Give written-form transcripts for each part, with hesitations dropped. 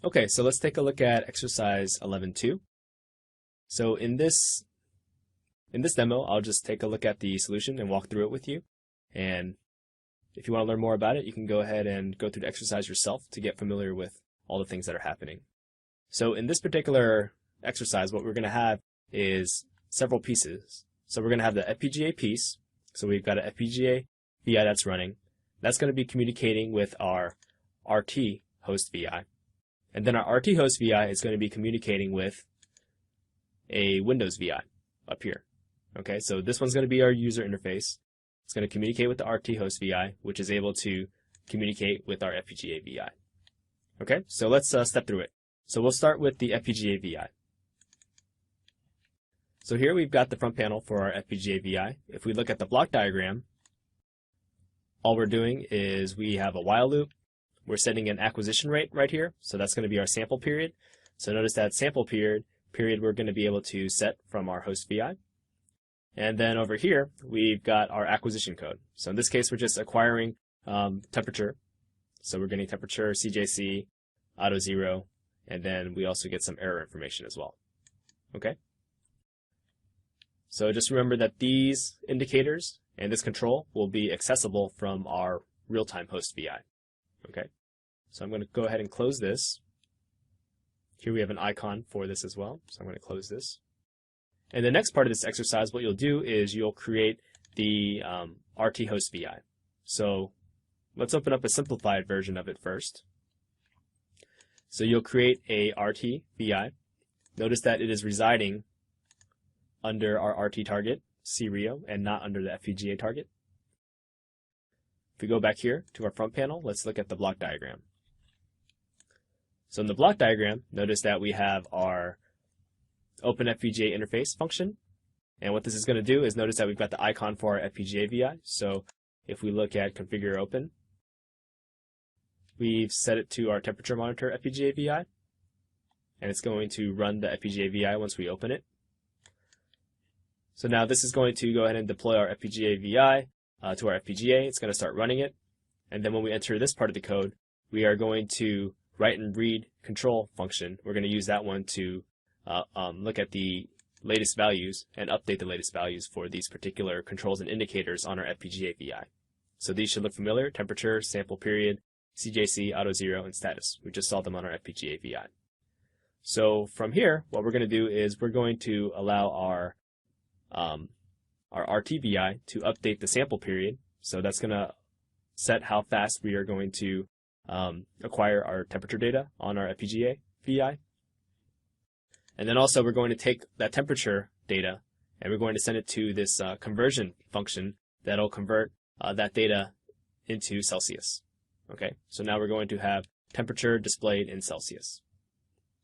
Okay, so let's take a look at exercise 11.2. So in this demo, I'll just take a look at the solution and walk through it with you. And if you want to learn more about it, you can go ahead and go through the exercise yourself to get familiar with all the things that are happening. So in this particular exercise, what we're going to have is several pieces. So we're going to have the FPGA piece. So we've got an FPGA VI that's running. That's going to be communicating with our RT host VI. And then our RT host VI is going to be communicating with a Windows VI up here. Okay, so this one's going to be our user interface. It's going to communicate with the RT host VI, which is able to communicate with our FPGA VI. Okay, so let's step through it. So we'll start with the FPGA VI. So here we've got the front panel for our FPGA VI. If we look at the block diagram, all we're doing is we have a while loop. We're setting an acquisition rate right here. So that's going to be our sample period. So notice that sample period we're going to be able to set from our host VI. And then over here, we've got our acquisition code. So in this case, we're just acquiring temperature. So we're getting temperature, CJC, auto 0, and then we also get some error information as well. Okay? So just remember that these indicators and this control will be accessible from our real-time host VI. Okay? So I'm going to go ahead and close this. Here we have an icon for this as well. So I'm going to close this. And the next part of this exercise, what you'll do is you'll create the RT host VI. So let's open up a simplified version of it first. So you'll create a RT VI. Notice that it is residing under our RT target, CRIO, and not under the FPGA target. If we go back here to our front panel, let's look at the block diagram. So in the block diagram, notice that we have our Open FPGA interface function. And what this is going to do is notice that we've got the icon for our FPGA VI. So if we look at Configure Open, we've set it to our temperature monitor FPGA VI. And it's going to run the FPGA VI once we open it. So now this is going to go ahead and deploy our FPGA VI to our FPGA. It's going to start running it. And then when we enter this part of the code, we are going to write and read control function. We're going to use that one to look at the latest values and update the latest values for these particular controls and indicators on our FPGA VI. So these should look familiar: temperature, sample period, CJC, auto 0, and status. We just saw them on our FPGA VI. So from here, what we're going to do is we're going to allow our RT VI to update the sample period. So that's going to set how fast we are going to acquire our temperature data on our FPGA VI. And then also we're going to take that temperature data and we're going to send it to this conversion function that'll convert that data into Celsius. Okay, so now we're going to have temperature displayed in Celsius.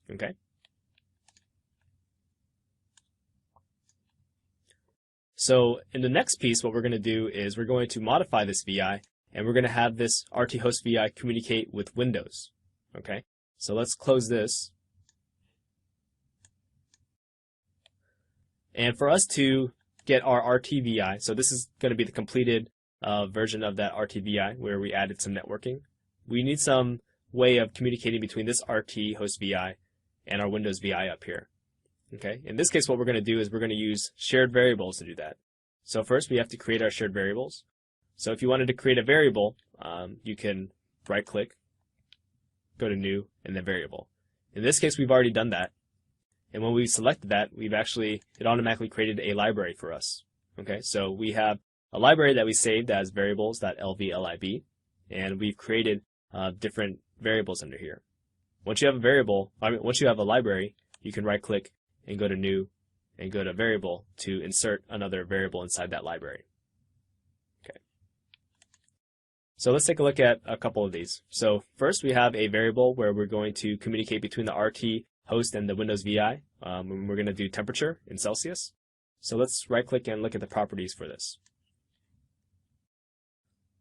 Okay. So in the next piece, what we're going to do is we're going to modify this VI and we're going to have this RT host VI communicate with Windows. Okay, so let's close this. And for us to get our RT VI, so this is going to be the completed version of that RT VI where we added some networking. We need some way of communicating between this RT host VI and our Windows VI up here. Okay, in this case, what we're going to do is we're going to use shared variables to do that. So first, we have to create our shared variables. So if you wanted to create a variable, you can right-click, go to New, and then Variable. In this case, we've already done that. And when we selected that, it automatically created a library for us. Okay, so we have a library that we saved as variables.lvlib, and we've created different variables under here. Once you have once you have a library, you can right-click and go to New and go to Variable to insert another variable inside that library. Okay. So let's take a look at a couple of these. So first, we have a variable where we're going to communicate between the RT host and the Windows VI. We're going to do temperature in Celsius. So let's right-click and look at the properties for this.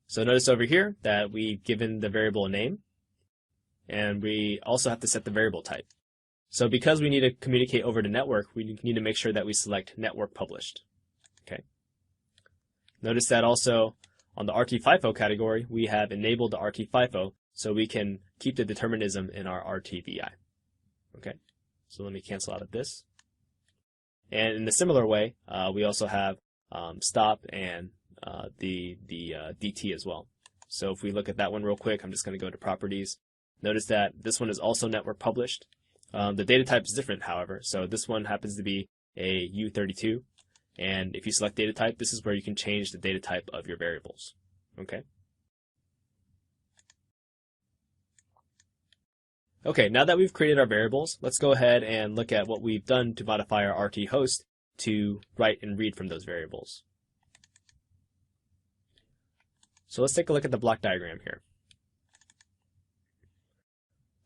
So notice over here that we've given the variable a name, and we also have to set the variable type. So because we need to communicate over the network, we need to make sure that we select Network Published. Okay. Notice that also on the RT FIFO category, we have enabled the RT FIFO so we can keep the determinism in our RTVI. Okay, so let me cancel out of this. And in a similar way, we also have stop and the DT as well. So if we look at that one real quick, I'm just going to go to properties. Notice that this one is also network published. The data type is different, however. So this one happens to be a U32. And if you select data type, this is where you can change the data type of your variables. Okay. Okay, now that we've created our variables, let's go ahead and look at what we've done to modify our RT host to write and read from those variables. So let's take a look at the block diagram here.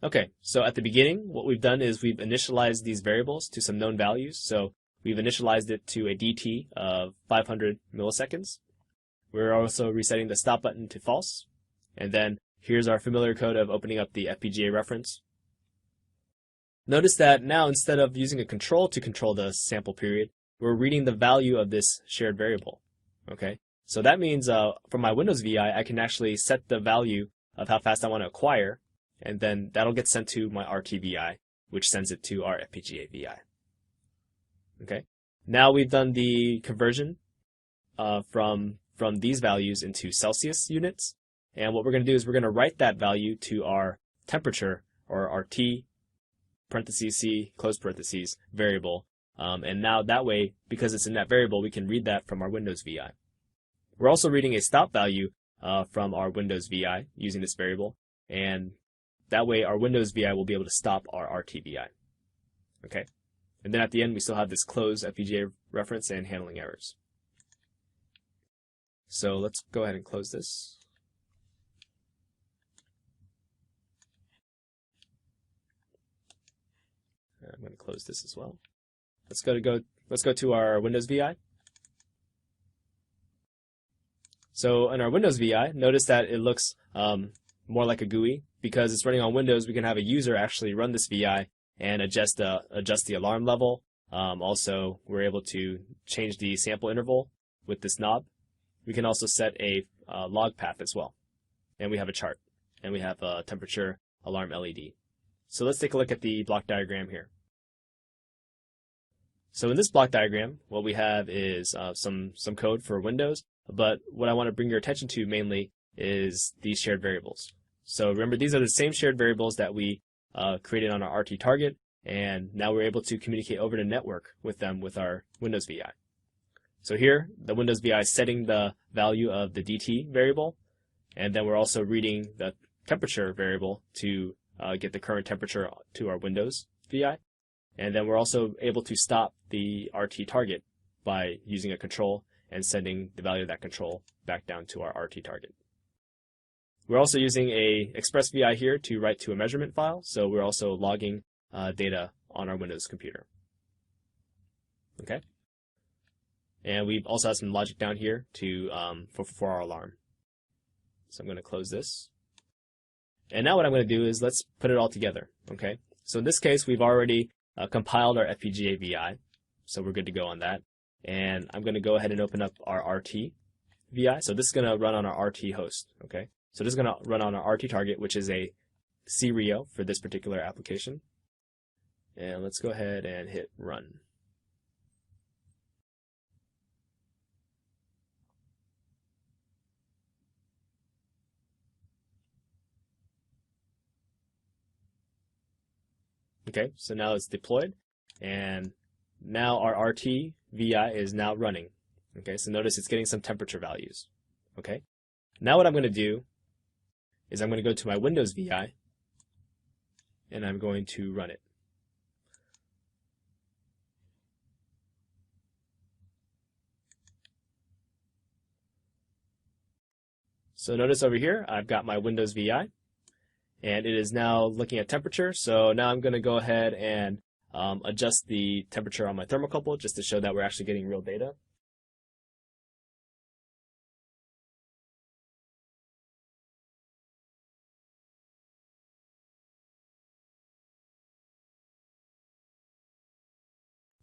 Okay, so at the beginning, what we've done is we've initialized these variables to some known values. So we've initialized it to a DT of 500 milliseconds. We're also resetting the stop button to false. And then here's our familiar code of opening up the FPGA reference. Notice that now instead of using a control to control the sample period, we're reading the value of this shared variable. Okay, so that means from my Windows VI, I can actually set the value of how fast I want to acquire, and then that'll get sent to my RTVI, which sends it to our FPGA VI. Okay, now we've done the conversion from these values into Celsius units, and what we're going to do is we're going to write that value to our temperature, or our T parentheses C close parentheses variable, and now that way, because it's in that variable, we can read that from our Windows VI. We're also reading a stop value from our Windows VI using this variable, and that way our Windows VI will be able to stop our RTVI. Okay, and then at the end we still have this close FPGA reference and handling errors. So let's go ahead and close this. I'm going to close this as well. Let's go to our Windows VI. So in our Windows VI, notice that it looks more like a GUI. Because it's running on Windows, we can have a user actually run this VI and adjust the alarm level. Also, we're able to change the sample interval with this knob. We can also set a log path as well. And we have a chart. And we have a temperature alarm LED. So let's take a look at the block diagram here. So in this block diagram, what we have is some code for Windows, but what I want to bring your attention to mainly is these shared variables. So remember, these are the same shared variables that we created on our RT target, and now we're able to communicate over the network with them with our Windows VI. So here, the Windows VI is setting the value of the DT variable, and then we're also reading the temperature variable to get the current temperature to our Windows VI. And then we're also able to stop the RT target by using a control and sending the value of that control back down to our RT target. We're also using a ExpressVI here to write to a measurement file, so we're also logging data on our Windows computer. Okay, and we also have some logic down here to for our alarm. So I'm going to close this. And now what I'm going to do is let's put it all together. Okay, so in this case we've already compiled our FPGA VI, so we're good to go on that. And I'm going to go ahead and open up our RT VI. So this is going to run on our RT host. Okay, so this is going to run on our RT target, which is a CRIO for this particular application. And let's go ahead and hit run. Okay, so now it's deployed, and now our RT VI is now running. Okay, so notice it's getting some temperature values. Okay, now what I'm going to do is I'm going to go to my Windows VI, and I'm going to run it. So notice over here, I've got my Windows VI, and it is now looking at temperature. So now I'm going to go ahead and adjust the temperature on my thermocouple just to show that we're actually getting real data.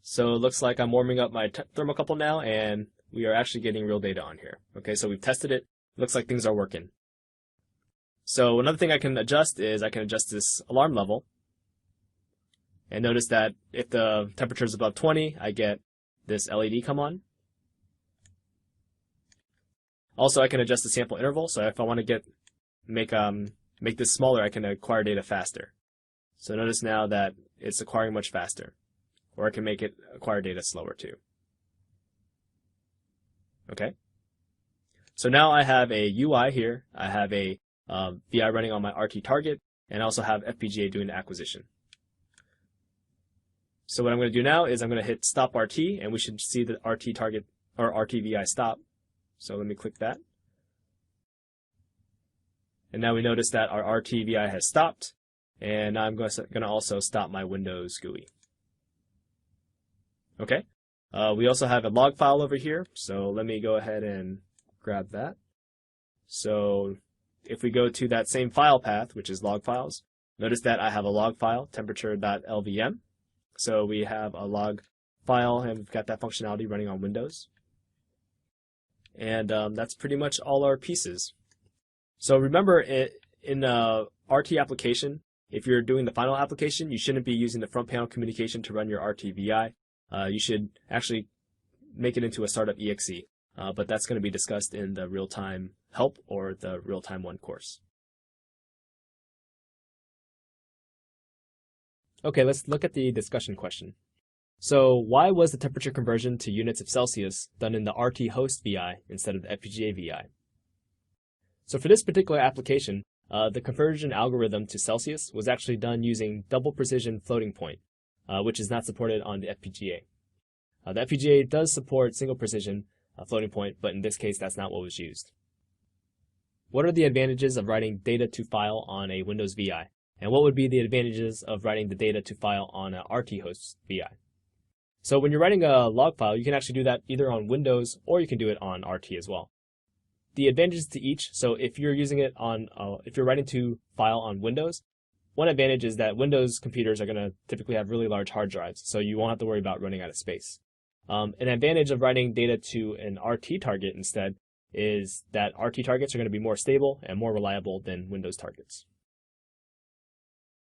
So it looks like I'm warming up my thermocouple now, and we are actually getting real data on here. Okay, so we've tested it. Looks like things are working. So another thing I can adjust is I can adjust this alarm level. And notice that if the temperature is above 20, I get this LED come on. Also, I can adjust the sample interval. So if I want to make this smaller, I can acquire data faster. So notice now that it's acquiring much faster. Or I can make it acquire data slower too. Okay. So now I have a UI here. I have a VI running on my RT target, and I also have FPGA doing the acquisition. So what I'm going to do now is I'm going to hit stop RT, and we should see the RT target or RT VI stop. So let me click that. And now we notice that our RT VI has stopped, and now I'm going to also stop my Windows GUI. Okay. We also have a log file over here, so let me go ahead and grab that. So if we go to that same file path, which is log files, notice that I have a log file, temperature.lvm. So we have a log file, and we've got that functionality running on Windows. And that's pretty much all our pieces. So remember, in the RT application, if you're doing the final application, you shouldn't be using the front panel communication to run your RT VI. You should actually make it into a startup exe, but that's going to be discussed in the real-time help or the real-time 1 course. Okay, let's look at the discussion question. So why was the temperature conversion to units of Celsius done in the RT host VI instead of the FPGA VI? So for this particular application, the conversion algorithm to Celsius was actually done using double precision floating point, which is not supported on the FPGA. The FPGA does support single precision floating point, but in this case, that's not what was used. What are the advantages of writing data to file on a Windows VI? And what would be the advantages of writing the data to file on an RT host VI? So when you're writing a log file, you can actually do that either on Windows or you can do it on RT as well. The advantages to each, so if you're using it on, if you're writing to file on Windows, one advantage is that Windows computers are going to typically have really large hard drives, so you won't have to worry about running out of space. An advantage of writing data to an RT target instead is that RT targets are going to be more stable and more reliable than Windows targets.